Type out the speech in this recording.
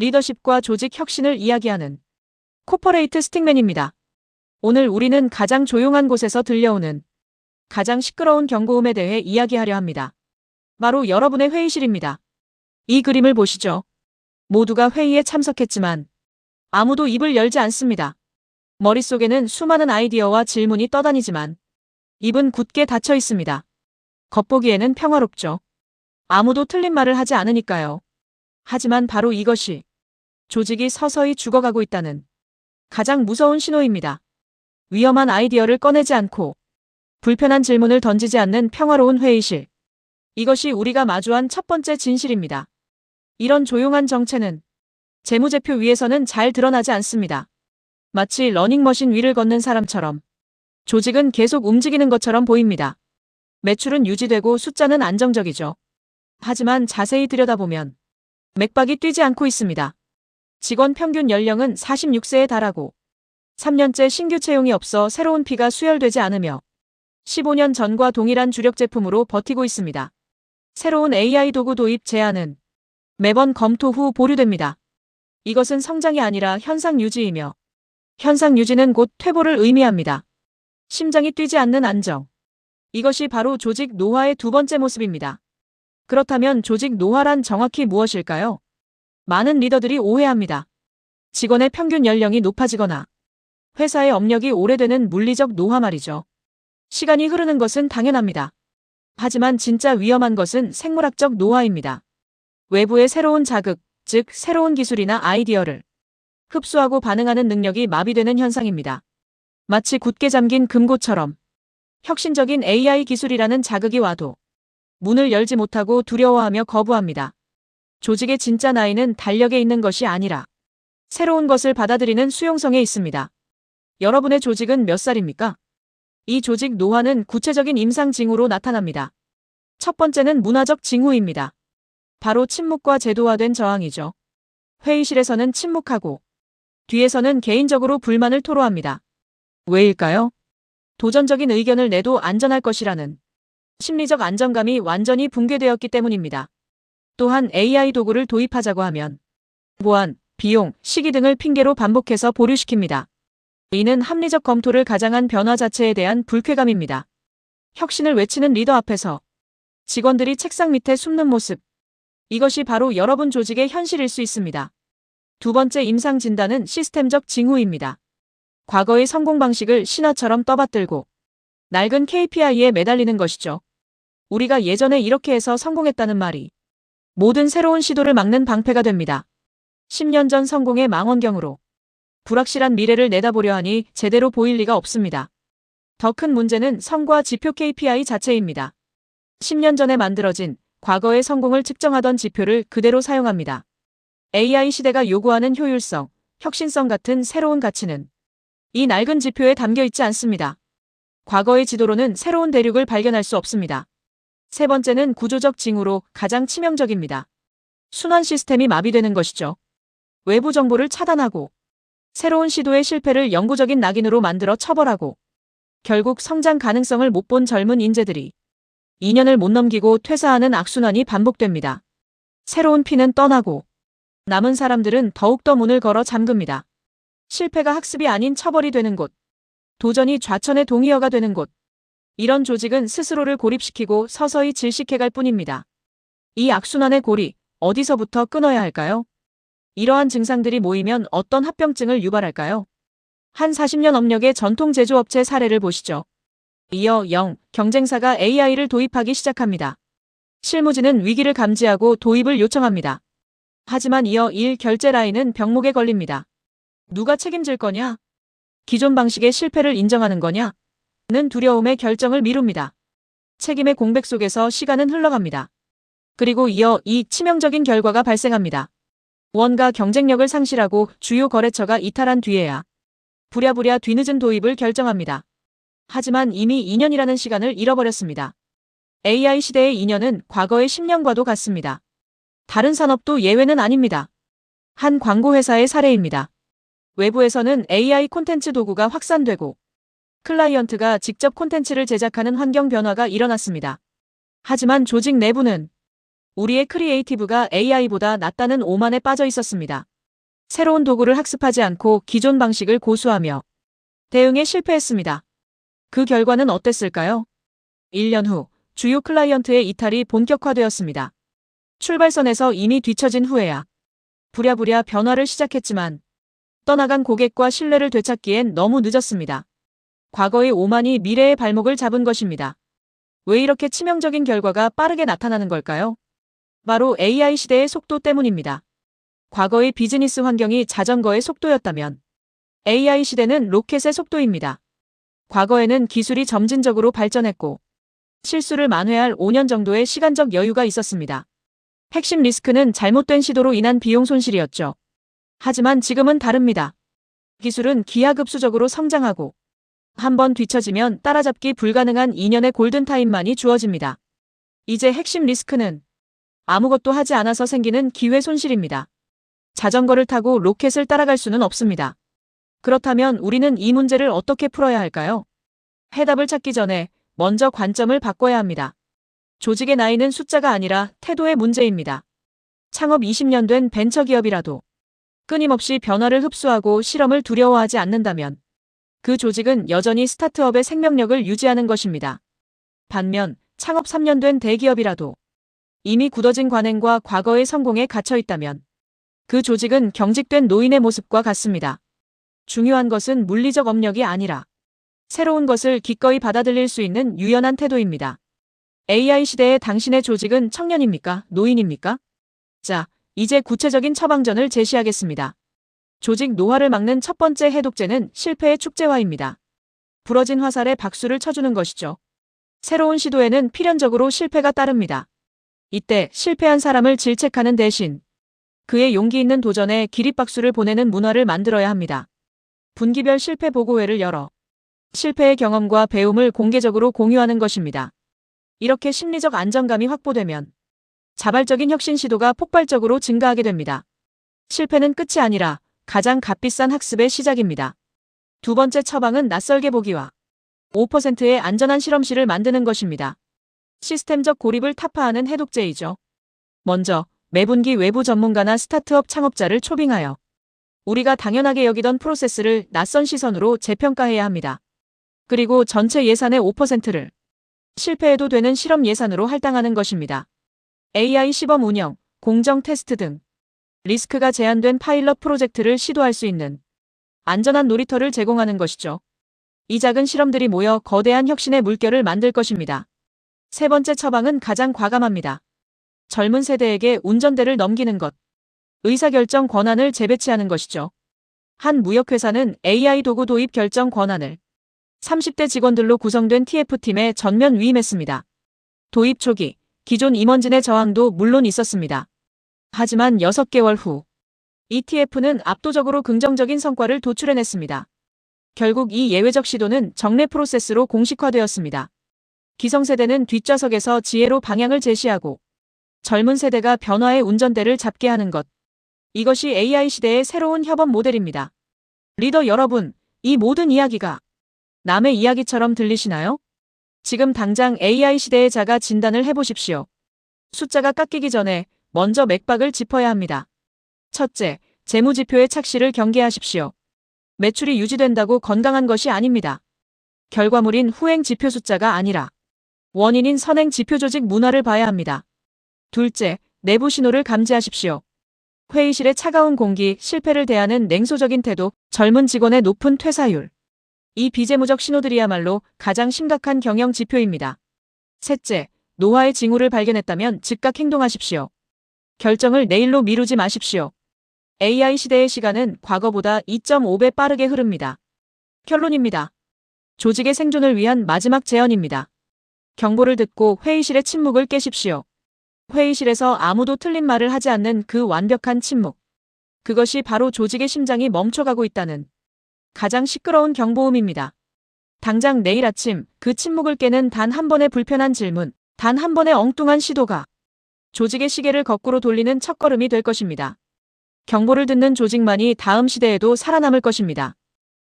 리더십과 조직 혁신을 이야기하는 코퍼레이트 스틱맨입니다. 오늘 우리는 가장 조용한 곳에서 들려오는 가장 시끄러운 경고음에 대해 이야기하려 합니다. 바로 여러분의 회의실입니다. 이 그림을 보시죠. 모두가 회의에 참석했지만 아무도 입을 열지 않습니다. 머릿속에는 수많은 아이디어와 질문이 떠다니지만 입은 굳게 닫혀 있습니다. 겉보기에는 평화롭죠. 아무도 틀린 말을 하지 않으니까요. 하지만 바로 이것이 조직이 서서히 죽어가고 있다는 가장 무서운 신호입니다. 위험한 아이디어를 꺼내지 않고 불편한 질문을 던지지 않는 평화로운 회의실. 이것이 우리가 마주한 첫 번째 진실입니다. 이런 조용한 정체는 재무제표 위에서는 잘 드러나지 않습니다. 마치 러닝머신 위를 걷는 사람처럼 조직은 계속 움직이는 것처럼 보입니다. 매출은 유지되고 숫자는 안정적이죠. 하지만 자세히 들여다보면 맥박이 뛰지 않고 있습니다. 직원 평균 연령은 46세에 달하고 3년째 신규 채용이 없어 새로운 피가 수혈되지 않으며 15년 전과 동일한 주력 제품으로 버티고 있습니다. 새로운 AI 도구 도입 제안은 매번 검토 후 보류됩니다. 이것은 성장이 아니라 현상 유지이며 현상 유지는 곧 퇴보를 의미합니다. 심장이 뛰지 않는 안정. 이것이 바로 조직 노화의 두 번째 모습입니다. 그렇다면 조직 노화란 정확히 무엇일까요? 많은 리더들이 오해합니다. 직원의 평균 연령이 높아지거나 회사의 업력이 오래되는 물리적 노화 말이죠. 시간이 흐르는 것은 당연합니다. 하지만 진짜 위험한 것은 생물학적 노화입니다. 외부의 새로운 자극, 즉 새로운 기술이나 아이디어를 흡수하고 반응하는 능력이 마비되는 현상입니다. 마치 굳게 잠긴 금고처럼 혁신적인 AI 기술이라는 자극이 와도 문을 열지 못하고 두려워하며 거부합니다. 조직의 진짜 나이는 달력에 있는 것이 아니라 새로운 것을 받아들이는 수용성에 있습니다. 여러분의 조직은 몇 살입니까? 이 조직 노화는 구체적인 임상 징후로 나타납니다. 첫 번째는 문화적 징후입니다. 바로 침묵과 제도화된 저항이죠. 회의실에서는 침묵하고 뒤에서는 개인적으로 불만을 토로합니다. 왜일까요? 도전적인 의견을 내도 안전할 것이라는 심리적 안정감이 완전히 붕괴되었기 때문입니다. 또한 AI 도구를 도입하자고 하면 보안, 비용, 시기 등을 핑계로 반복해서 보류시킵니다. 이는 합리적 검토를 가장한 변화 자체에 대한 불쾌감입니다. 혁신을 외치는 리더 앞에서 직원들이 책상 밑에 숨는 모습. 이것이 바로 여러분 조직의 현실일 수 있습니다. 두 번째 임상 진단은 시스템적 징후입니다. 과거의 성공 방식을 신화처럼 떠받들고 낡은 KPI에 매달리는 것이죠. 우리가 예전에 이렇게 해서 성공했다는 말이 모든 새로운 시도를 막는 방패가 됩니다. 10년 전 성공의 망원경으로 불확실한 미래를 내다보려 하니 제대로 보일 리가 없습니다. 더 큰 문제는 성과 지표 KPI 자체입니다. 10년 전에 만들어진 과거의 성공을 측정하던 지표를 그대로 사용합니다. AI 시대가 요구하는 효율성, 혁신성 같은 새로운 가치는 이 낡은 지표에 담겨 있지 않습니다. 과거의 지도로는 새로운 대륙을 발견할 수 없습니다. 세 번째는 구조적 징후로 가장 치명적입니다. 순환 시스템이 마비되는 것이죠. 외부 정보를 차단하고 새로운 시도의 실패를 영구적인 낙인으로 만들어 처벌하고 결국 성장 가능성을 못 본 젊은 인재들이 2년을 못 넘기고 퇴사하는 악순환이 반복됩니다. 새로운 피는 떠나고 남은 사람들은 더욱더 문을 걸어 잠깁니다. 실패가 학습이 아닌 처벌이 되는 곳, 도전이 좌천의 동의어가 되는 곳. 이런 조직은 스스로를 고립시키고 서서히 질식해갈 뿐입니다. 이 악순환의 고리, 어디서부터 끊어야 할까요? 이러한 증상들이 모이면 어떤 합병증을 유발할까요? 한 40년 업력의 전통 제조업체 사례를 보시죠. 이어 경쟁사가 AI를 도입하기 시작합니다. 실무진은 위기를 감지하고 도입을 요청합니다. 하지만 이어 결제 라인은 병목에 걸립니다. 누가 책임질 거냐? 기존 방식의 실패를 인정하는 거냐? 는 두려움의 결정을 미룹니다. 책임의 공백 속에서 시간은 흘러갑니다. 그리고 이어 이 치명적인 결과가 발생합니다. 원가 경쟁력을 상실하고 주요 거래처가 이탈한 뒤에야 부랴부랴 뒤늦은 도입을 결정합니다. 하지만 이미 2년이라는 시간을 잃어버렸습니다. AI 시대의 2년은 과거의 10년과도 같습니다. 다른 산업도 예외는 아닙니다. 한 광고회사의 사례입니다. 외부에서는 AI 콘텐츠 도구가 확산되고 클라이언트가 직접 콘텐츠를 제작하는 환경 변화가 일어났습니다. 하지만 조직 내부는 우리의 크리에이티브가 AI보다 낫다는 오만에 빠져 있었습니다. 새로운 도구를 학습하지 않고 기존 방식을 고수하며 대응에 실패했습니다. 그 결과는 어땠을까요? 1년 후 주요 클라이언트의 이탈이 본격화되었습니다. 출발선에서 이미 뒤처진 후에야 부랴부랴 변화를 시작했지만 떠나간 고객과 신뢰를 되찾기엔 너무 늦었습니다. 과거의 오만이 미래의 발목을 잡은 것입니다. 왜 이렇게 치명적인 결과가 빠르게 나타나는 걸까요? 바로 AI 시대의 속도 때문입니다. 과거의 비즈니스 환경이 자전거의 속도였다면 AI 시대는 로켓의 속도입니다. 과거에는 기술이 점진적으로 발전했고 실수를 만회할 5년 정도의 시간적 여유가 있었습니다. 핵심 리스크는 잘못된 시도로 인한 비용 손실이었죠. 하지만 지금은 다릅니다. 기술은 기하급수적으로 성장하고 한번 뒤처지면 따라잡기 불가능한 2년의 골든타임만이 주어집니다. 이제 핵심 리스크는 아무것도 하지 않아서 생기는 기회 손실입니다. 자전거를 타고 로켓을 따라갈 수는 없습니다. 그렇다면 우리는 이 문제를 어떻게 풀어야 할까요? 해답을 찾기 전에 먼저 관점을 바꿔야 합니다. 조직의 나이는 숫자가 아니라 태도의 문제입니다. 창업 20년 된 벤처기업이라도 끊임없이 변화를 흡수하고 실험을 두려워하지 않는다면 그 조직은 여전히 스타트업의 생명력을 유지하는 것입니다. 반면 창업 3년 된 대기업이라도 이미 굳어진 관행과 과거의 성공에 갇혀 있다면 그 조직은 경직된 노인의 모습과 같습니다. 중요한 것은 물리적 업력이 아니라 새로운 것을 기꺼이 받아들일 수 있는 유연한 태도입니다. AI 시대의 당신의 조직은 청년입니까? 노인입니까? 자, 이제 구체적인 처방전을 제시하겠습니다. 조직 노화를 막는 첫 번째 해독제는 실패의 축제화입니다. 부러진 화살에 박수를 쳐주는 것이죠. 새로운 시도에는 필연적으로 실패가 따릅니다. 이때 실패한 사람을 질책하는 대신 그의 용기 있는 도전에 기립박수를 보내는 문화를 만들어야 합니다. 분기별 실패 보고회를 열어 실패의 경험과 배움을 공개적으로 공유하는 것입니다. 이렇게 심리적 안정감이 확보되면 자발적인 혁신 시도가 폭발적으로 증가하게 됩니다. 실패는 끝이 아니라 가장 값비싼 학습의 시작입니다. 두 번째 처방은 낯설게 보기와 5%의 안전한 실험실을 만드는 것입니다. 시스템적 고립을 타파하는 해독제이죠. 먼저 매분기 외부 전문가나 스타트업 창업자를 초빙하여 우리가 당연하게 여기던 프로세스를 낯선 시선으로 재평가해야 합니다. 그리고 전체 예산의 5%를 실패해도 되는 실험 예산으로 할당하는 것입니다. AI 시범 운영, 공정 테스트 등 리스크가 제한된 파일럿 프로젝트를 시도할 수 있는 안전한 놀이터를 제공하는 것이죠. 이 작은 실험들이 모여 거대한 혁신의 물결을 만들 것입니다. 세 번째 처방은 가장 과감합니다. 젊은 세대에게 운전대를 넘기는 것, 의사결정 권한을 재배치하는 것이죠. 한 무역회사는 AI 도구 도입 결정 권한을 30대 직원들로 구성된 TF팀에 전면 위임했습니다. 도입 초기, 기존 임원진의 저항도 물론 있었습니다. 하지만 6개월 후, ETF는 압도적으로 긍정적인 성과를 도출해냈습니다. 결국 이 예외적 시도는 정례 프로세스로 공식화되었습니다. 기성세대는 뒷좌석에서 지혜로 방향을 제시하고 젊은 세대가 변화의 운전대를 잡게 하는 것. 이것이 AI 시대의 새로운 협업 모델입니다. 리더 여러분, 이 모든 이야기가 남의 이야기처럼 들리시나요? 지금 당장 AI 시대의 자가 진단을 해보십시오. 숫자가 깎이기 전에 먼저 맥박을 짚어야 합니다. 첫째, 재무지표의 착시를 경계하십시오. 매출이 유지된다고 건강한 것이 아닙니다. 결과물인 후행 지표 숫자가 아니라 원인인 선행 지표 조직 문화를 봐야 합니다. 둘째, 내부 신호를 감지하십시오. 회의실의 차가운 공기, 실패를 대하는 냉소적인 태도, 젊은 직원의 높은 퇴사율. 이 비재무적 신호들이야말로 가장 심각한 경영 지표입니다. 셋째, 노화의 징후를 발견했다면 즉각 행동하십시오. 결정을 내일로 미루지 마십시오. AI 시대의 시간은 과거보다 2.5배 빠르게 흐릅니다. 결론입니다. 조직의 생존을 위한 마지막 제언입니다. 경보를 듣고 회의실의 침묵을 깨십시오. 회의실에서 아무도 틀린 말을 하지 않는 그 완벽한 침묵. 그것이 바로 조직의 심장이 멈춰가고 있다는 가장 시끄러운 경보음입니다. 당장 내일 아침 그 침묵을 깨는 단 한 번의 불편한 질문, 단 한 번의 엉뚱한 시도가 조직의 시계를 거꾸로 돌리는 첫걸음이 될 것입니다. 경보를 듣는 조직만이 다음 시대에도 살아남을 것입니다.